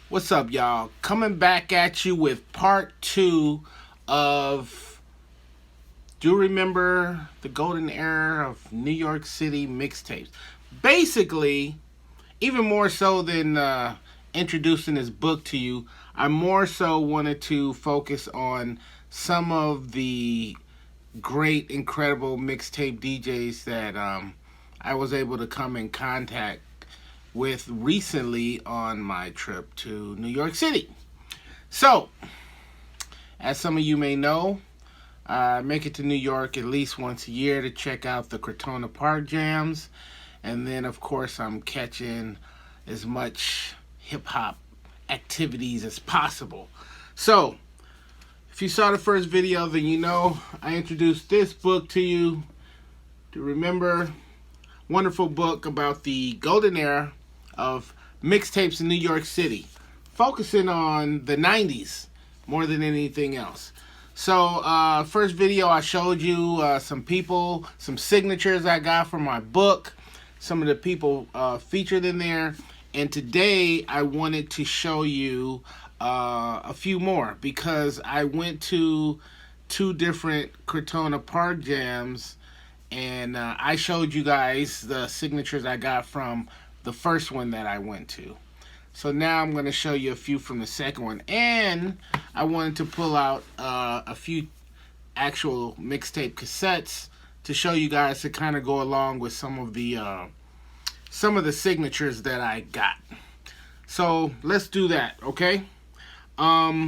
What's up, y'all? Coming back at you with part 2 of Do you remember the golden era of New York City mixtapes? Basically, even more so than introducing this book to you, I more so wanted to focus on some of the great, incredible mixtape DJs that I was able to come in contact with recently on my trip to New York City. So, as some of you may know, I make it to New York at least once a year to check out the Crotona Park jams. And then, of course, I'm catching as much hip-hop activities as possible. So, if you saw the first video, then you know I introduced this book to you. To remember, wonderful book about the golden era of mixtapes in New York City, focusing on the 90s more than anything else. So, first video I showed you some people, some signatures I got from my book, some of the people featured in there, and today I wanted to show you a few more because I went to 2 different Crotona Park jams, and I showed you guys the signatures I got from the first one that I went to. So now I'm going to show you a few from the second one, and I wanted to pull out a few actual mixtape cassettes to show you guys to kind of go along with some of the signatures that I got. So let's do that, okay? Now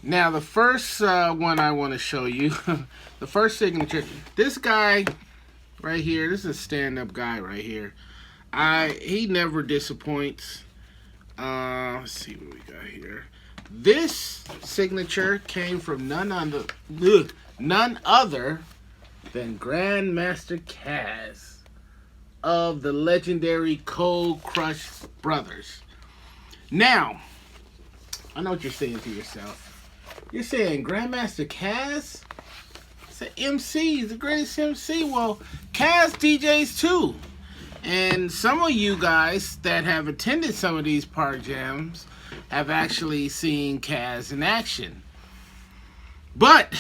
the first one I want to show you, the first signature, this guy right here, this is a stand-up guy right here. He never disappoints. Let's see what we got here. This signature came from none other than Grandmaster Cass of the legendary Cold Crush Brothers. Now, I know what you're saying to yourself. You're saying Grandmaster Cass? It's an MC. He's the greatest MC. Well, Cass DJs too. And some of you guys that have attended some of these park jams have actually seen Cass in action. But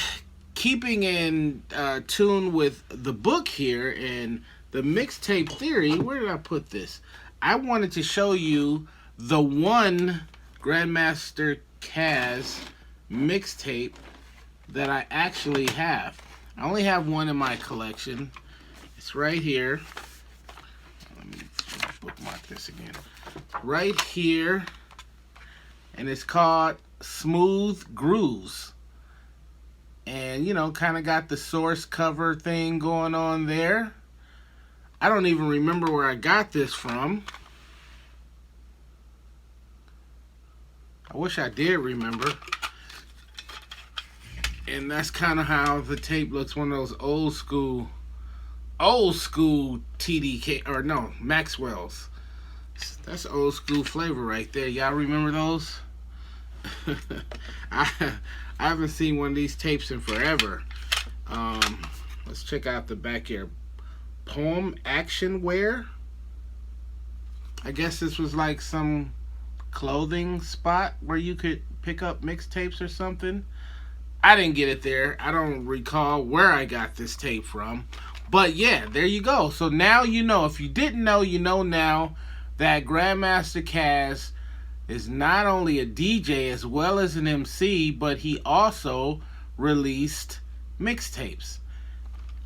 keeping in tune with the book here and the mixtape theory, where did I put this? I wanted to show you the one Grandmaster Cass mixtape that I actually have. I only have one in my collection. It's right here. Let me bookmark this again. Right here. And it's called Smooth Grooves. And, you know, kind of got the source cover thing going on there. I don't even remember where I got this from. I wish I did remember. And that's kind of how the tape looks. One of those old school TDK, or no, Maxwell's. That's old school flavor right there. Y'all remember those? I haven't seen one of these tapes in forever. Let's check out the back here. Poem Action Wear. I guess this was like some clothing spot where you could pick up mixtapes or something. I didn't get it there. I don't recall where I got this tape from. But yeah, there you go. So now you know. If you didn't know, you know now that Grandmaster Cass is not only a DJ as well as an MC, but he also released mixtapes.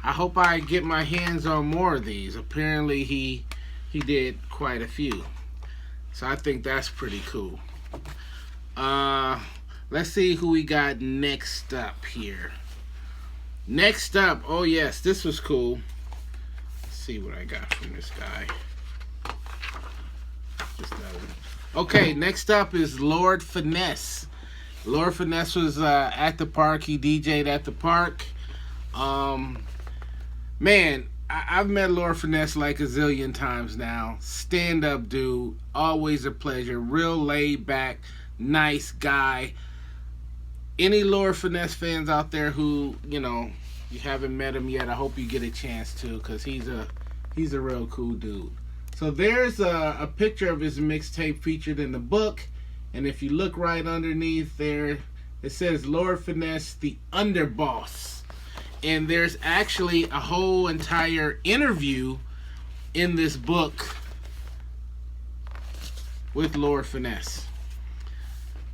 I hope I get my hands on more of these. Apparently he did quite a few. So I think that's pretty cool. Let's see who we got next up here. Next up, oh yes, this was cool. Let's see what I got from this guy. Just that one. Okay, next up is Lord Finesse. Lord Finesse was at the park. He DJ'd at the park. Man, I've met Lord Finesse like a zillion times now. Stand-up dude, always a pleasure. Real laid-back, nice guy. Any Lord Finesse fans out there who, you know, you haven't met him yet, I hope you get a chance to, because he's a real cool dude. So there's a picture of his mixtape featured in the book. And if you look right underneath there, it says Lord Finesse, the Underboss. And there's actually a whole entire interview in this book with Lord Finesse.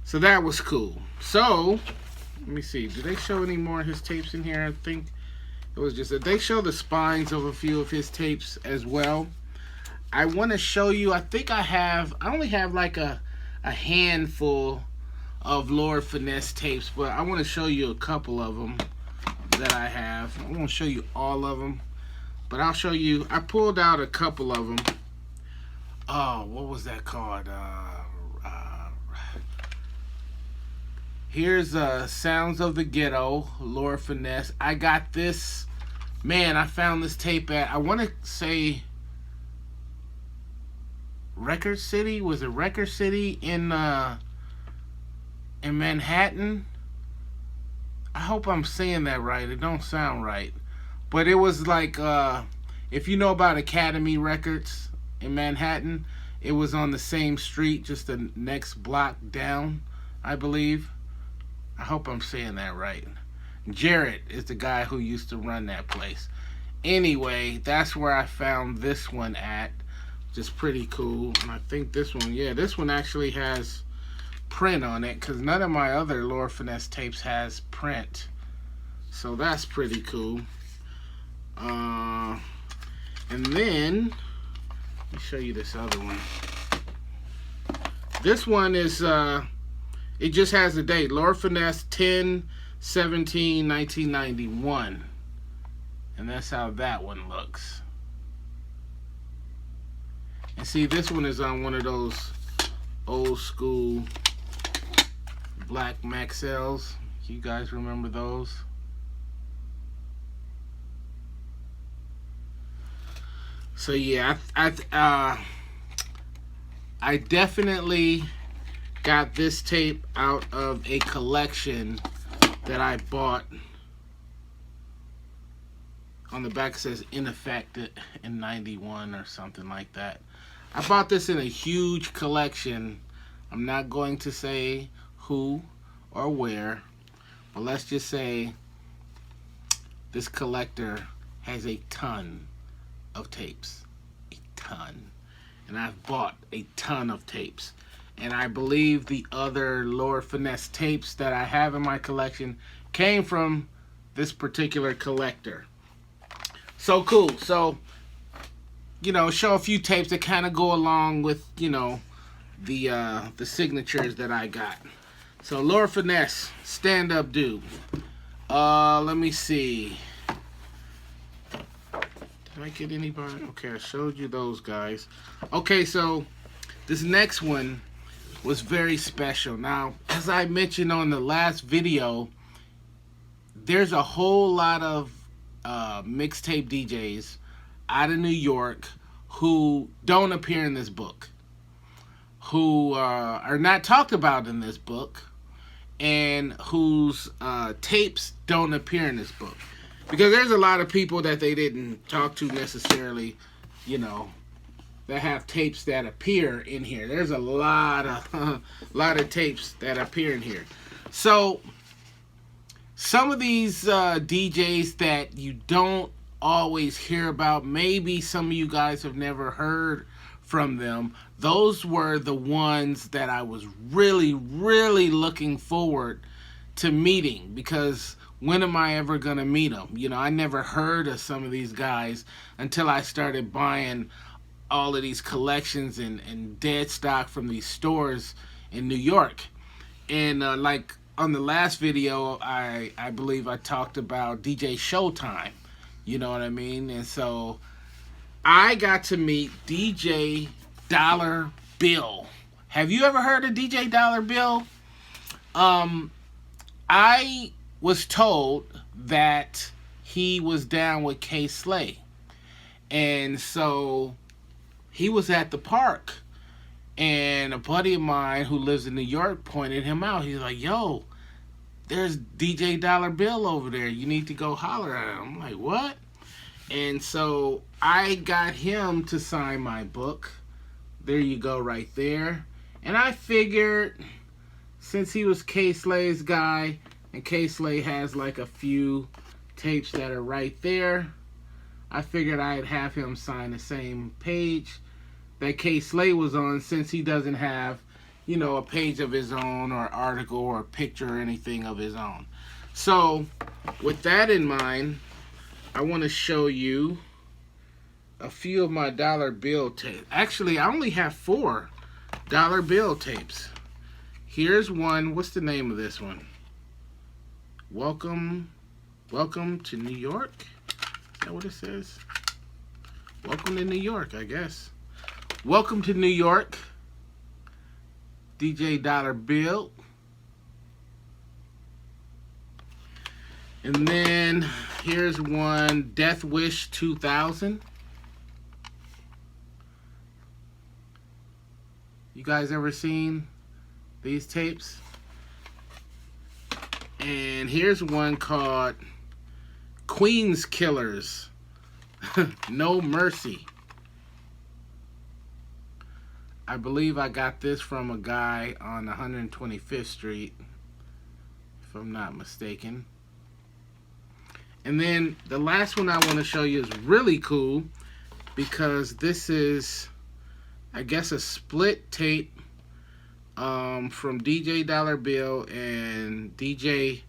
So that was cool. So, let me see. Do they show any more of his tapes in here? I think it was just that they show the spines of a few of his tapes as well. I want to show you, I only have like a handful of Lord Finesse tapes, but I want to show you a couple of them that I have. I won't show you all of them, but I'll show you. I pulled out a couple of them. Oh, what was that called? Here's Sounds of the Ghetto, Lord Finesse. I got this, man, I found this tape at, I want to say Record City. Was it Record City in Manhattan? I hope I'm saying that right. It don't sound right. But it was like, if you know about Academy Records in Manhattan, it was on the same street, just the next block down, I believe. I hope I'm saying that right. Jarrett is the guy who used to run that place. Anyway, that's where I found this one at, which is pretty cool. And I think this one, yeah, this one actually has print on it, because none of my other Lord Finesse tapes has print. So that's pretty cool. And then, let me show you this other one. This one is, it just has the date. Lord Finesse 10/17/1991. And that's how that one looks. And see, this one is on one of those old school black Maxells. You guys remember those? So yeah, I definitely got this tape out of a collection that I bought. On the back it says in effect in 91 or something like that. I bought this in a huge collection. I'm not going to say who or where, but let's just say this collector has a ton of tapes. A ton. And I've bought a ton of tapes. And I believe the other Lord Finesse tapes that I have in my collection came from this particular collector. So cool. So, you know, show a few tapes that kind of go along with, you know, the signatures that I got. So Lord Finesse, Stand Up Dude. Let me see. Did I get anybody? Okay, I showed you those guys. Okay, so this next one was very special. Now, as I mentioned on the last video, there's a whole lot of mixtape DJs out of New York who don't appear in this book, who are not talked about in this book, and whose tapes don't appear in this book. Because there's a lot of people that they didn't talk to necessarily, you know, that have tapes that appear in here. There's a lot of tapes that appear in here. So some of these DJs that you don't always hear about, maybe some of you guys have never heard from them, those were the ones that I was really looking forward to meeting, because when am I ever gonna meet them? You know, I never heard of some of these guys until I started buying all of these collections and dead stock from these stores in New York. And like on the last video, I believe I talked about DJ Showtime. You know what I mean? And so I got to meet DJ Dollar Bill. Have you ever heard of DJ Dollar Bill? I was told that he was down with K Slay. And so he was at the park. And a buddy of mine who lives in New York pointed him out. He's like, yo, there's DJ Dollar Bill over there. You need to go holler at him. I'm like, what? And so I got him to sign my book. There you go, right there. And I figured, since he was K-Slay's guy, and K-Slay has like a few tapes that are right there, I figured I'd have him sign the same page that K-Slay was on, since he doesn't have, you know, a page of his own or article or picture or anything of his own. So with that in mind, I want to show you a few of my dollar bill tapes. Actually, I only have 4 dollar bill tapes. Here's one. What's the name of this one? Welcome to New York. Is that what it says? Welcome to New York, I guess. Welcome to New York. DJ Dollar Bill. And then here's one, Death Wish 2000. You guys ever seen these tapes? And here's one called Queens Killers. No Mercy. I believe I got this from a guy on 125th Street, if I'm not mistaken. And then the last one I want to show you is really cool, because this is, I guess, a split tape from DJ Dollar Bill and DJ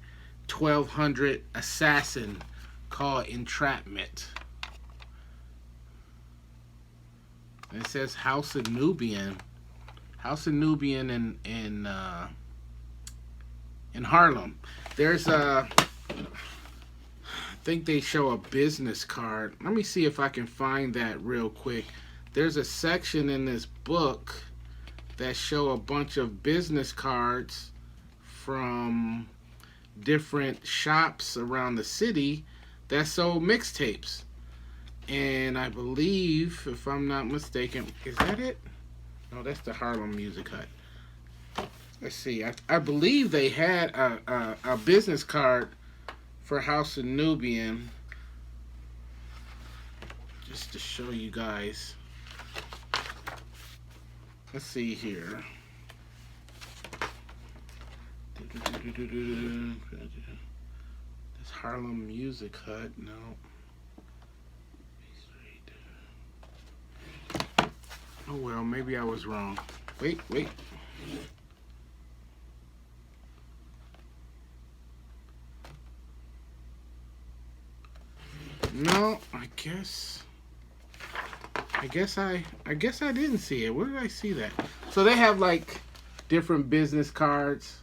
1200 Assassin, called Entrapment. And it says House of Nubian. House of Nubian in Harlem. There's a, I think they show a business card. Let me see if I can find that real quick. There's a section in this book that show a bunch of business cards from different shops around the city that sold mixtapes. And I believe, if I'm not mistaken, is that it? No, that's the Harlem Music Hut. Let's see. I believe they had a business card for House of Nubian, just to show you guys. Let's see here. This Harlem Music Hut, no. Oh well, maybe I was wrong. Wait. No, I guess I didn't see it. Where did I see that? So they have like different business cards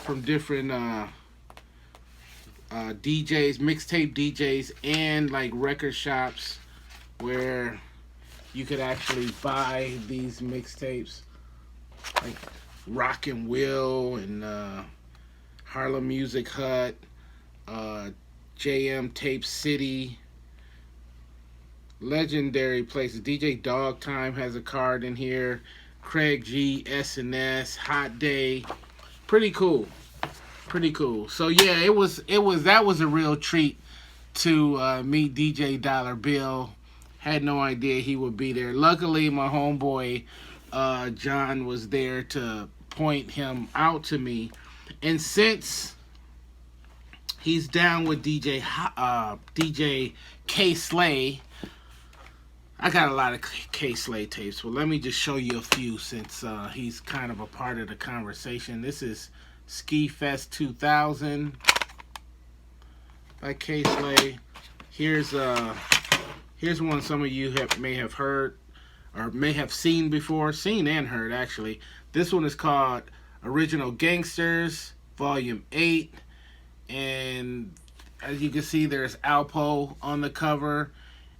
from different DJs, mixtape DJs, and like record shops where you could actually buy these mixtapes, like Rock and Will and Harlem Music Hut, JM Tape City, legendary places. DJ Dog Time has a card in here. Craig G, SNS, Hot Day. Pretty cool. So yeah, that was a real treat to meet DJ Dollar Bill. Had no idea he would be there. Luckily, my homeboy John was there to point him out to me. And since he's down with DJ K-Slay, I got a lot of K-Slay tapes, but let me just show you a few since he's kind of a part of the conversation. This is Ski Fest 2000 by K-Slay. Here's one some of you may have heard or may have seen before, seen and heard actually. This one is called Original Gangsters, Volume 8, and as you can see, there's Alpo on the cover.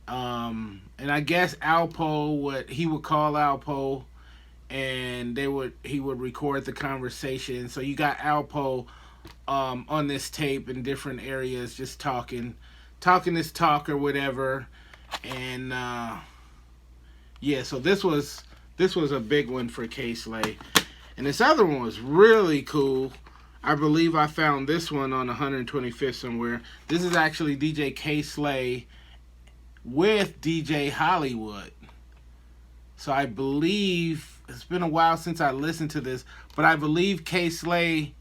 And I guess Alpo, he would call Alpo, and he would record the conversation. So you got Alpo on this tape in different areas, just talking this talk or whatever. And yeah, so this was a big one for K-Slay. And this other one was really cool. I believe I found this one on 125th somewhere. This is actually DJ K-Slay with DJ Hollywood. So I believe, it's been a while since I listened to this, but I believe K Slay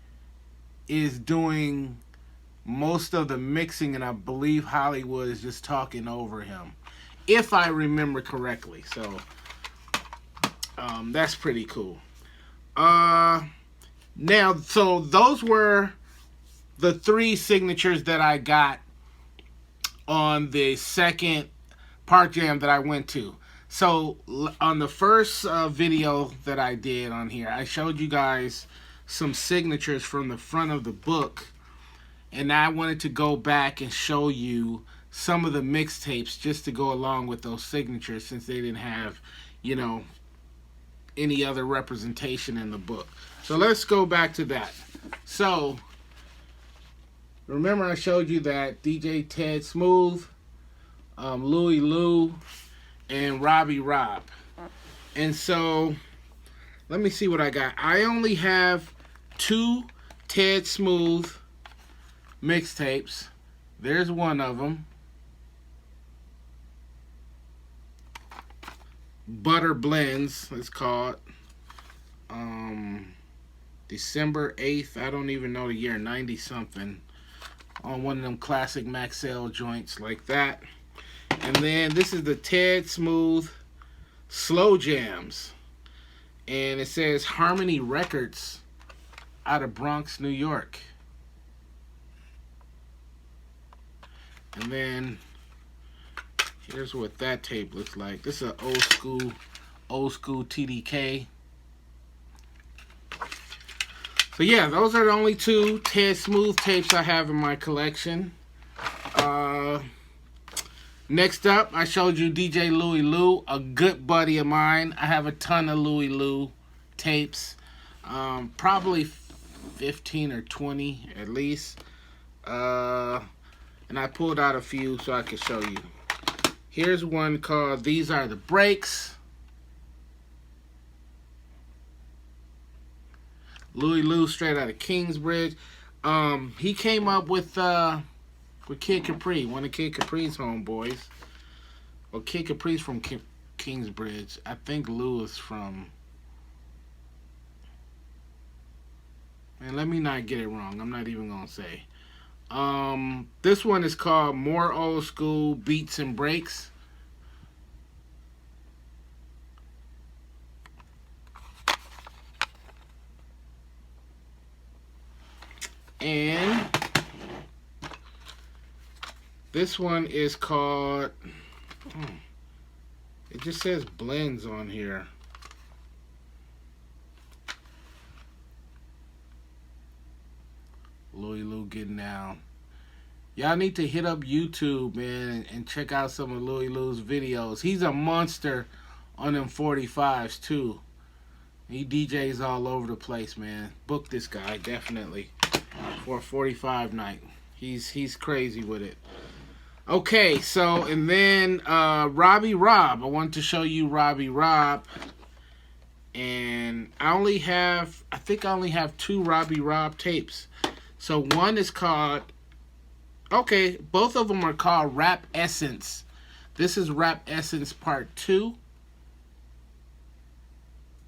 is doing most of the mixing, and I believe Hollywood is just talking over him, if I remember correctly. So that's pretty cool. Now, so those were the 3 signatures that I got on the second Park Jam that I went to. So on the first video that I did on here, I showed you guys some signatures from the front of the book, and I wanted to go back and show you some of the mixtapes just to go along with those signatures, since they didn't have, you know, any other representation in the book. So let's go back to that. So remember I showed you that DJ Ted Smooth, Louie Lou, and Robbie Rob. And so let me see what I got. I only have 2 Ted Smooth mixtapes. There's one of them. Butter Blends, it's called. December 8th, I don't even know the year, 90 something, on one of them classic Maxell joints like that. And then this is the Ted Smooth Slow Jams, and it says Harmony Records out of Bronx, New York. And then here's what that tape looks like. This is an old school TDK. So yeah, those are the only 2 Ted Smooth tapes I have in my collection. Next up, I showed you DJ Louie Lou, a good buddy of mine. I have a ton of Louie Lou tapes, probably 15 or 20 at least. And I pulled out a few so I could show you. Here's one called These Are the Breaks. Louie Lou, straight out of Kingsbridge. He came up with Kid Capri, one of Kid Capri's homeboys. Well, Kid Capri's from Kingsbridge. I think Lou is from... Man, let me not get it wrong. I'm not even going to say. This one is called More Old School Beats and Breaks. And this one is called, it just says blends on here. Louie Lou getting down. Y'all need to hit up YouTube, man, and check out some of Louie Lou's videos. He's a monster on them 45s too. He DJs all over the place, man. Book this guy, definitely, for a 45 night. He's crazy with it. Okay, so, and then Robbie Rob. I wanted to show you Robbie Rob. And I think I only have 2 Robbie Rob tapes. So one is called, okay, both of them are called Rap Essence. This is Rap Essence Part 2.